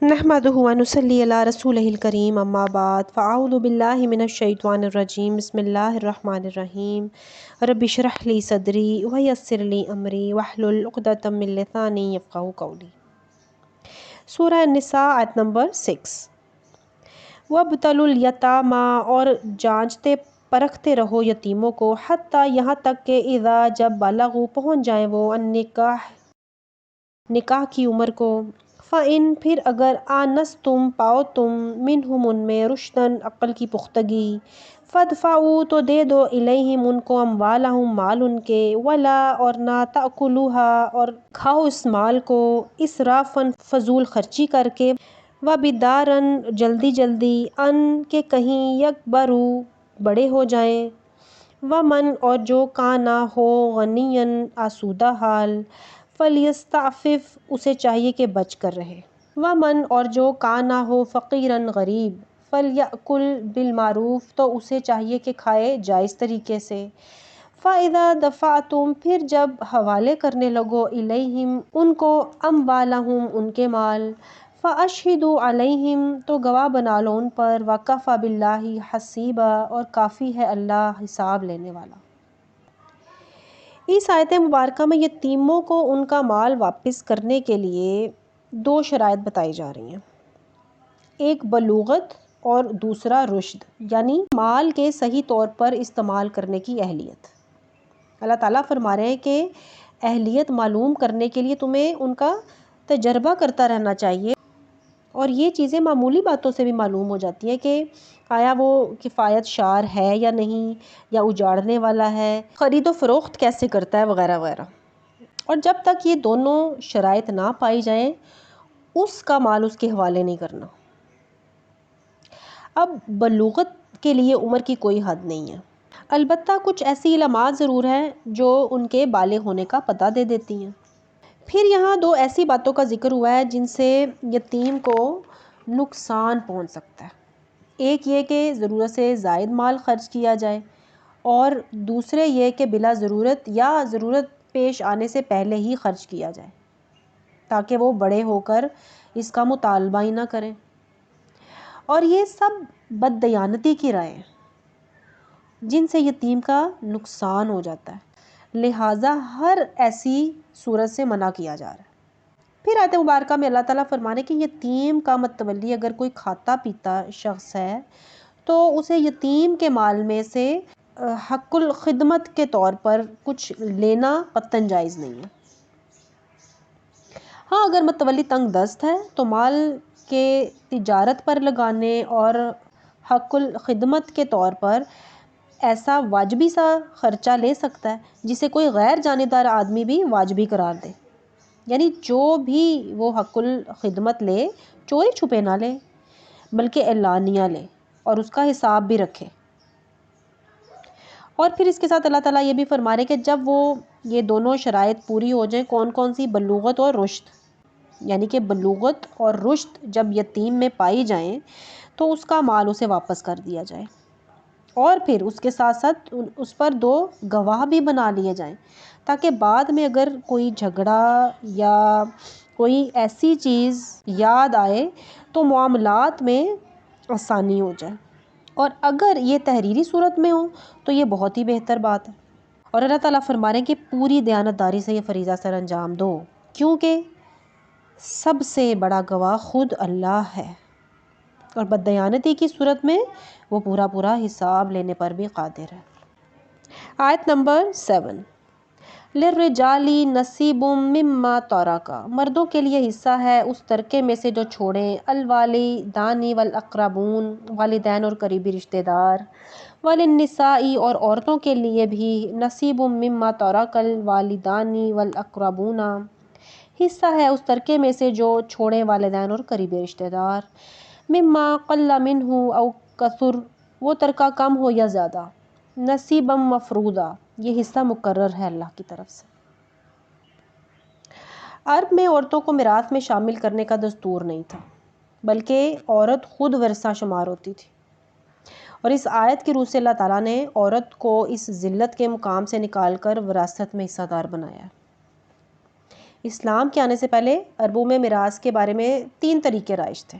نحمدہ و نصلی علی رسولہ الکریم اما بعد فاعوذ باللہ من الشیطان الرجیم بسم اللہ الرحمن الرحیم رب اشرح لی صدری ویسر لی امری واحلل عقدۃ من لسانی یفقہوا قولی۔ سورہ النساء آیت نمبر 6۔ وابتلوا الیتامی، اور جانچتے پرکھتے رہو یتیموں کو، حتیٰ یہاں تک کہ اذا جب بلغوا پہنچ جائیں وہ نکاح کی عمر کو، فَإِن پھر اگر آنستم پاؤ تم منہم ان میں رشدًا عقل کی پختگی، فادفعوا تو دے دو الیہم ان کو اموالہم مال ان کے، ولا اور نہ تأکلوها اور کھاؤ اس مال کو اسرافاً فضول خرچی کر کے، وبداراً جلدی جلدی، ان کہ کہیں یکبروا بڑے ہو جائیں، ومن اور جو کانا ہو غنیًا آسودہ حال، فلیستعفف اسے چاہیے کہ بچ کر رہے، ومن اور جو کانا ہو فقیراً غریب، فلیأکل بالمعروف تو اسے چاہیے کہ کھائے جائز طریقے سے، فإذا دفعتم پھر جب حوالے کرنے لگو الیہم ان کو اموالہم ان کے مال، فاشہدوا علیہم تو گواہ بنا لو ان پر، وکفی باللہ حسیبا اور کافی ہے اللہ حساب لینے والا۔ اس آیت مبارکہ میں یتیموں کو ان کا مال واپس کرنے کے لیے دو شرائط بتائی جا رہی ہیں، ایک بلوغت اور دوسرا رشد، یعنی مال کے صحیح طور پر استعمال کرنے کی اہلیت۔ اللہ تعالیٰ فرما رہے ہیں کہ اہلیت معلوم کرنے کے لیے تمہیں ان کا تجربہ کرتا رہنا چاہیے، اور یہ چیزیں معمولی باتوں سے بھی معلوم ہو جاتی ہیں کہ آیا وہ کفایت شار ہے یا نہیں، یا اجاڑنے والا ہے، خرید و فروخت کیسے کرتا ہے، وغیرہ وغیرہ۔ اور جب تک یہ دونوں شرائط نہ پائی جائیں اس کا مال اس کے حوالے نہیں کرنا۔ اب بلوغت کے لیے عمر کی کوئی حد نہیں ہے، البتہ کچھ ایسی علامات ضرور ہیں جو ان کے بالغ ہونے کا پتہ دے دیتی ہیں۔ پھر یہاں دو ایسی باتوں کا ذکر ہوا ہے جن سے یتیم کو نقصان پہنچ سکتا ہے، ایک یہ کہ ضرورت سے زائد مال خرچ کیا جائے، اور دوسرے یہ کہ بلا ضرورت یا ضرورت پیش آنے سے پہلے ہی خرچ کیا جائے تاکہ وہ بڑے ہو کر اس کا مطالبہ ہی نہ کریں، اور یہ سب بددیانتی کی رائے ہیں جن سے یتیم کا نقصان ہو جاتا ہے، لہٰذا ہر ایسی صورت سے منع کیا جا رہا ہے۔ پھر آیت مبارکہ میں اللہ تعالیٰ فرمانے کہ یتیم کا متولی اگر کوئی کھاتا پیتا شخص ہے تو اسے یتیم کے مال میں سے حق الخدمت کے طور پر کچھ لینا قطعاً جائز نہیں ہے۔ ہاں اگر متولی تنگ دست ہے تو مال کے تجارت پر لگانے اور حق الخدمت کے طور پر ایسا واجبی سا خرچہ لے سکتا ہے جسے کوئی غیر جانبدار آدمی بھی واجبی قرار دے، یعنی جو بھی وہ حق الخدمت لے چوری چھپے نہ لے بلکہ اعلانیہ لے اور اس کا حساب بھی رکھے۔ اور پھر اس کے ساتھ اللہ تعالیٰ یہ بھی فرما رہے کہ جب وہ یہ دونوں شرائط پوری ہو جائیں، کون کون سی؟ بلوغت اور رشد، یعنی کہ بلوغت اور رشد جب یتیم میں پائی جائیں تو اس کا مال اسے واپس کر دیا جائے، اور پھر اس کے ساتھ ساتھ اس پر دو گواہ بھی بنا لیے جائیں تاکہ بعد میں اگر کوئی جھگڑا یا کوئی ایسی چیز یاد آئے تو معاملات میں آسانی ہو جائے، اور اگر یہ تحریری صورت میں ہو تو یہ بہت ہی بہتر بات ہے۔ اور اللہ تعالیٰ فرما رہے ہیں کہ پوری دیانتداری سے یہ فریضہ سر انجام دو، کیونکہ سب سے بڑا گواہ خود اللہ ہے، اور بددیانتی کی صورت میں وہ پورا حساب لینے پر بھی قادر ہے۔ آیت نمبر 7۔ للرجال نصیب مما ترک، مردوں کے لیے حصہ ہے اس ترکے میں سے جو چھوڑیں، الوالدان والاقربون، والدین اور قریبی رشتہ دار، وللنساء اور عورتوں کے لیے بھی، نصیب مما ترک الوالدان والاقربون، حصہ ہے اس ترکے میں سے جو چھوڑیں والدین اور قریبی رشتہ دار، مما قل منہ او کثر، وہ ترکہ کم ہو یا زیادہ، نصیبا مفروضا، یہ حصہ مقرر ہے اللہ کی طرف سے۔ عرب میں عورتوں کو میراث میں شامل کرنے کا دستور نہیں تھا، بلکہ عورت خود ورثہ شمار ہوتی تھی، اور اس آیت کی روح سے اللہ تعالیٰ نے عورت کو اس ذلت کے مقام سے نکال کر وراثت میں حصہ دار بنایا ہے۔ اسلام کے آنے سے پہلے عربوں میں میراث کے بارے میں 3 طریقے رائج تھے۔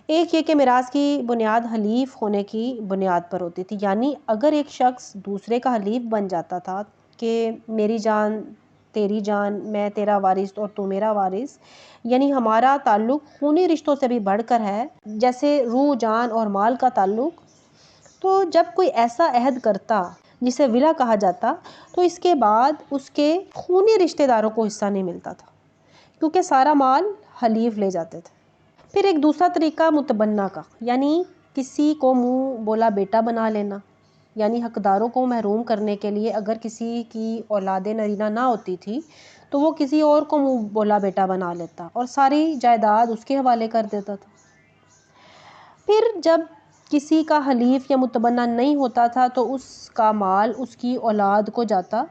ایک یہ کہ میراث کی بنیاد حلیف ہونے کی بنیاد پر ہوتی تھی، یعنی اگر ایک شخص دوسرے کا حلیف بن جاتا تھا کہ میری جان تیری جان، میں تیرا وارث اور تو میرا وارث، یعنی ہمارا تعلق خونی رشتوں سے بھی بڑھ کر ہے، جیسے روح، جان اور مال کا تعلق، تو جب کوئی ایسا عہد کرتا جسے ولا کہا جاتا تو اس کے بعد اس کے خونی رشتہ داروں کو حصہ نہیں ملتا تھا، کیونکہ سارا مال حلیف لے جاتے تھے۔ پھر ایک دوسرا طریقہ متبنہ کا، یعنی کسی کو منہ بولا بیٹا بنا لینا، یعنی حقداروں کو محروم کرنے کے لیے اگر کسی کی اولاد نرینہ نہ ہوتی تھی تو وہ کسی اور کو منہ بولا بیٹا بنا لیتا اور ساری جائیداد اس کے حوالے کر دیتا تھا۔ پھر جب کسی کا حلیف یا متبنہ نہیں ہوتا تھا تو اس کا مال اس کی اولاد کو جاتا،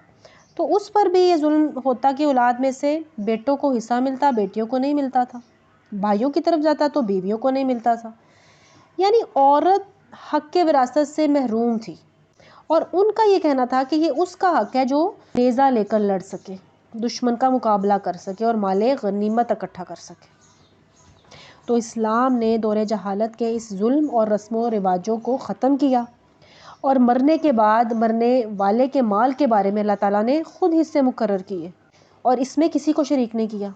تو اس پر بھی یہ ظلم ہوتا کہ اولاد میں سے بیٹوں کو حصہ ملتا، بیٹیوں کو نہیں ملتا تھا، بھائیوں کی طرف جاتا تو بیویوں کو نہیں ملتا تھا، یعنی عورت حق کے وراثت سے محروم تھی، اور ان کا یہ کہنا تھا کہ یہ اس کا حق ہے جو نیزہ لے کر لڑ سکے، دشمن کا مقابلہ کر سکے اور مال غنیمت اکٹھا کر سکے۔ تو اسلام نے دور جہالت کے اس ظلم اور رسم و رواجوں کو ختم کیا، اور مرنے کے بعد مرنے والے کے مال کے بارے میں اللہ تعالیٰ نے خود حصے مقرر کیے اور اس میں کسی کو شریک نہیں کیا،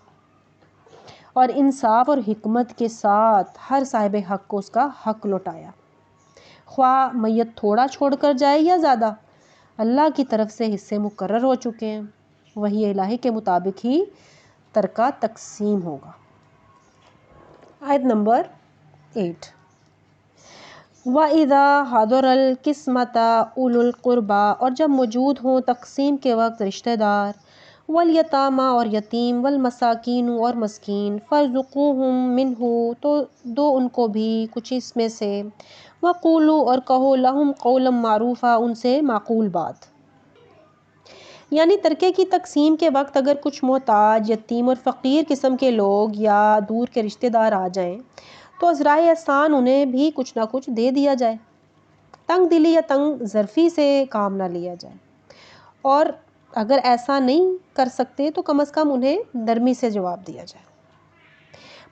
اور انصاف اور حکمت کے ساتھ ہر صاحب حق کو اس کا حق لوٹایا، خواہ میت تھوڑا چھوڑ کر جائے یا زیادہ، اللہ کی طرف سے حصے مقرر ہو چکے ہیں، وہی الہی کے مطابق ہی ترکہ تقسیم ہوگا۔ آیت نمبر 8۔ وَإِذَا حَضَرَ الْقِسْمَةَ أُولُو الْقُرْبَى، اور جب موجود ہوں تقسیم کے وقت رشتہ دار، وَالْيَتَامَى اور یتیم، وَالْمَسَاكِينُ اور مسکین، فَارْزُقُوهُم مِّنْهُ تو دو ان کو بھی کچھ اس میں سے، وَقُولُوا اور کہو، لَهُمْ قَوْلًا مَّعْرُوفًا ان سے معقول بات۔ یعنی ترکے کی تقسیم کے وقت اگر کچھ محتاج، یتیم اور فقیر قسم کے لوگ یا دور کے رشتہ دار آ جائیں تو ذرائع احسان انہیں بھی کچھ نہ کچھ دے دیا جائے، تنگ دلی یا تنگ ظرفی سے کام نہ لیا جائے، اور اگر ایسا نہیں کر سکتے تو کم از کم انہیں نرمی سے جواب دیا جائے،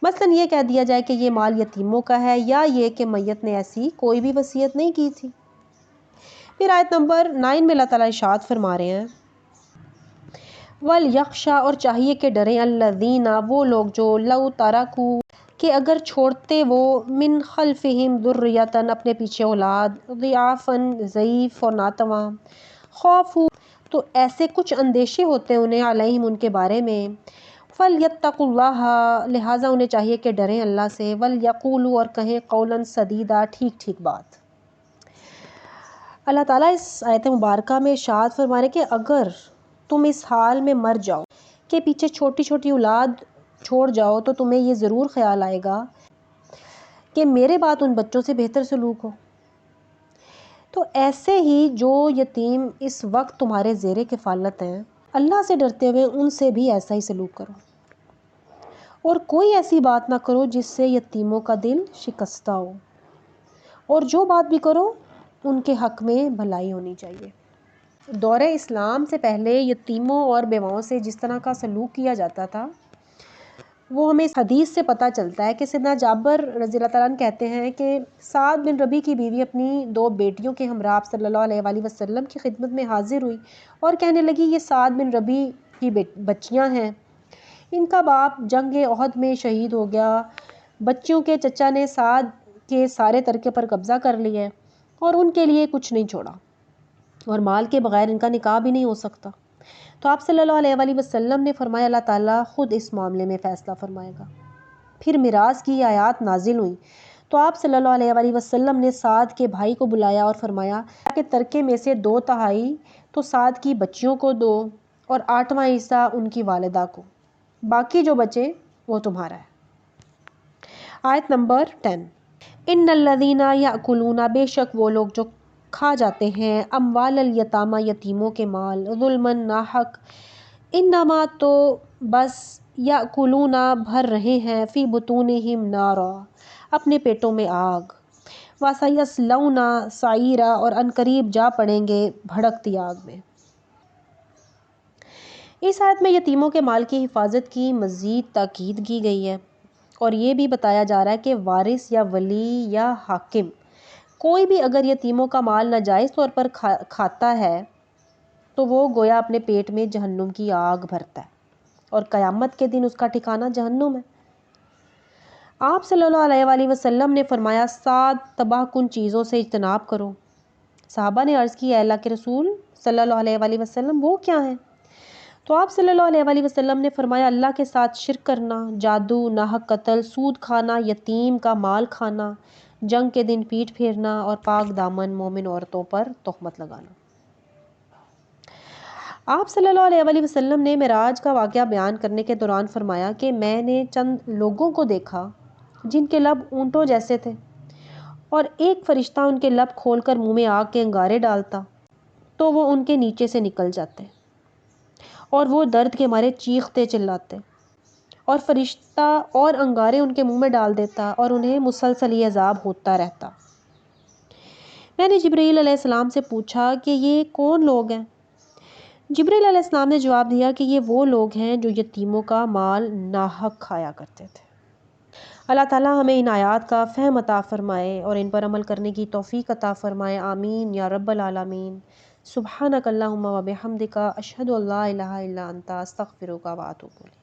مثلا یہ کہہ دیا جائے کہ یہ مال یتیموں کا ہے، یا یہ کہ میت نے ایسی کوئی بھی وصیت نہیں کی تھی۔ پھر آیت نمبر 9 میں اللہ تعالیٰ ارشاد فرما رہے ہیں، وَلْيَخْشَىٰ اور چاہیے کہ ڈریں، الَّذِينَ وہ لوگ جو لَوْ تَرَكُوا کہ اگر چھوڑتے وہ، مِنْ خَلْفِهِمْ ذُرِّيَّةً اپنے پیچھے اولاد، ضِعَافًا ضعیف اور ناتواں، خَافُوا تو ایسے کچھ اندیشے ہوتے انہیں، علیہم ان کے بارے میں، فَلْيَتَّقُوا اللَّهَ لہٰذا انہیں چاہیے کہ ڈریں اللہ سے، وَلْيَقُولُوا اور کہیں قَوْلًا سَدِيدًا ٹھیک ٹھیک بات۔ اللہ تعالیٰ اس آیت مبارکہ میں ارشاد فرما رہے کہ اگر تم اس حال میں مر جاؤ کہ پیچھے چھوٹی چھوٹی اولاد چھوڑ جاؤ تو تمہیں یہ ضرور خیال آئے گا کہ میرے بعد ان بچوں سے بہتر سلوک ہو، تو ایسے ہی جو یتیم اس وقت تمہارے زیر کفالت ہیں، اللہ سے ڈرتے ہوئے ان سے بھی ایسا ہی سلوک کرو، اور کوئی ایسی بات نہ کرو جس سے یتیموں کا دل شکستہ ہو، اور جو بات بھی کرو ان کے حق میں بھلائی ہونی چاہیے۔ دور اسلام سے پہلے یتیموں اور بیواؤں سے جس طرح کا سلوک کیا جاتا تھا وہ ہمیں اس حدیث سے پتہ چلتا ہے کہ سیدنا جابر رضی اللہ تعالیٰ عنہ کہتے ہیں کہ سعد بن ربیع کی بیوی اپنی 2 بیٹیوں کے ہمراہ آپ صلی اللہ علیہ وآلہ وسلم کی خدمت میں حاضر ہوئی اور کہنے لگی، یہ سعد بن ربیع کی بچیاں ہیں، ان کا باپ جنگ احد میں شہید ہو گیا، بچیوں کے چچا نے سعد کے سارے ترکے پر قبضہ کر لیا اور ان کے لیے کچھ نہیں چھوڑا، اور مال کے بغیر ان کا نکاح بھی نہیں ہو سکتا۔ تو آپ صلی اللہ علیہ وآلہ وسلم نے فرمایا اللہ تعالیٰ خود اس معاملے میں فیصلہ فرمائے گا۔ پھر میراث کی آیات نازل ہوئیں تو آپ صلی اللہ علیہ وآلہ وسلم نے سعد کے بھائی کو بلایا اور فرمایا کہ ترکے میں سے 2/3 تو سعد کی بچیوں کو دو اور 8واں حصہ ان کی والدہ کو، باقی جو بچے وہ تمہارا ہے۔ آیت نمبر 10۔ ان الذین یأکلون بے شک وہ لوگ جو کھا جاتے ہیں، اموال الیتامی یتیموں کے مال، ظلمًا ناحق، انما تو بس یأکلون بھر رہے ہیں، فی بطونہم نارا اپنے پیٹوں میں آگ، وسیصلون سعیرا اور عنقریب جا پڑیں گے بھڑکتی آگ میں۔ اس آیت میں یتیموں کے مال کی حفاظت کی مزید تاکید کی گئی ہے اور یہ بھی بتایا جا رہا ہے کہ وارث یا ولی یا حاکم کوئی بھی اگر یتیموں کا مال ناجائز طور پر کھاتا ہے تو وہ گویا اپنے پیٹ میں جہنم کی آگ بھرتا ہے اور قیامت کے دن اس کا ٹھکانہ جہنم ہے۔ آپ صلی اللہ علیہ وآلہ وسلم نے فرمایا 7 تباہ کن چیزوں سے اجتناب کرو۔ صحابہ نے عرض کی اے اللہ کے رسول صلی اللہ علیہ وآلہ وسلم وہ کیا ہیں؟ تو آپ صلی اللہ علیہ وآلہ وسلم نے فرمایا اللہ کے ساتھ شرک کرنا، جادو، ناحق قتل، سود کھانا، یتیم کا مال کھانا، جنگ کے دن پیٹھ پھیرنا اور پاک دامن مومن عورتوں پر تہمت لگانا۔ آپ صلی اللہ علیہ وآلہ وسلم نے معراج کا واقعہ بیان کرنے کے دوران فرمایا کہ میں نے چند لوگوں کو دیکھا جن کے لب اونٹوں جیسے تھے اور ایک فرشتہ ان کے لب کھول کر منہ میں آگ کے انگارے ڈالتا تو وہ ان کے نیچے سے نکل جاتے اور وہ درد کے مارے چیختے چلاتے اور فرشتہ اور انگارے ان کے منہ میں ڈال دیتا اور انہیں مسلسل یہ عذاب ہوتا رہتا۔ میں نے جبرائیل علیہ السلام سے پوچھا کہ یہ کون لوگ ہیں؟ جبرائیل علیہ السلام نے جواب دیا کہ یہ وہ لوگ ہیں جو یتیموں کا مال ناحق کھایا کرتے تھے۔ اللہ تعالیٰ ہمیں ان آیات کا فہم عطا فرمائے اور ان پر عمل کرنے کی توفیق عطا فرمائے، آمین یا رب العالمین۔ سبحانک اللہم و بحمدک، اشہد ان لا الہ الا انت، استغفرک و اتوب الیک۔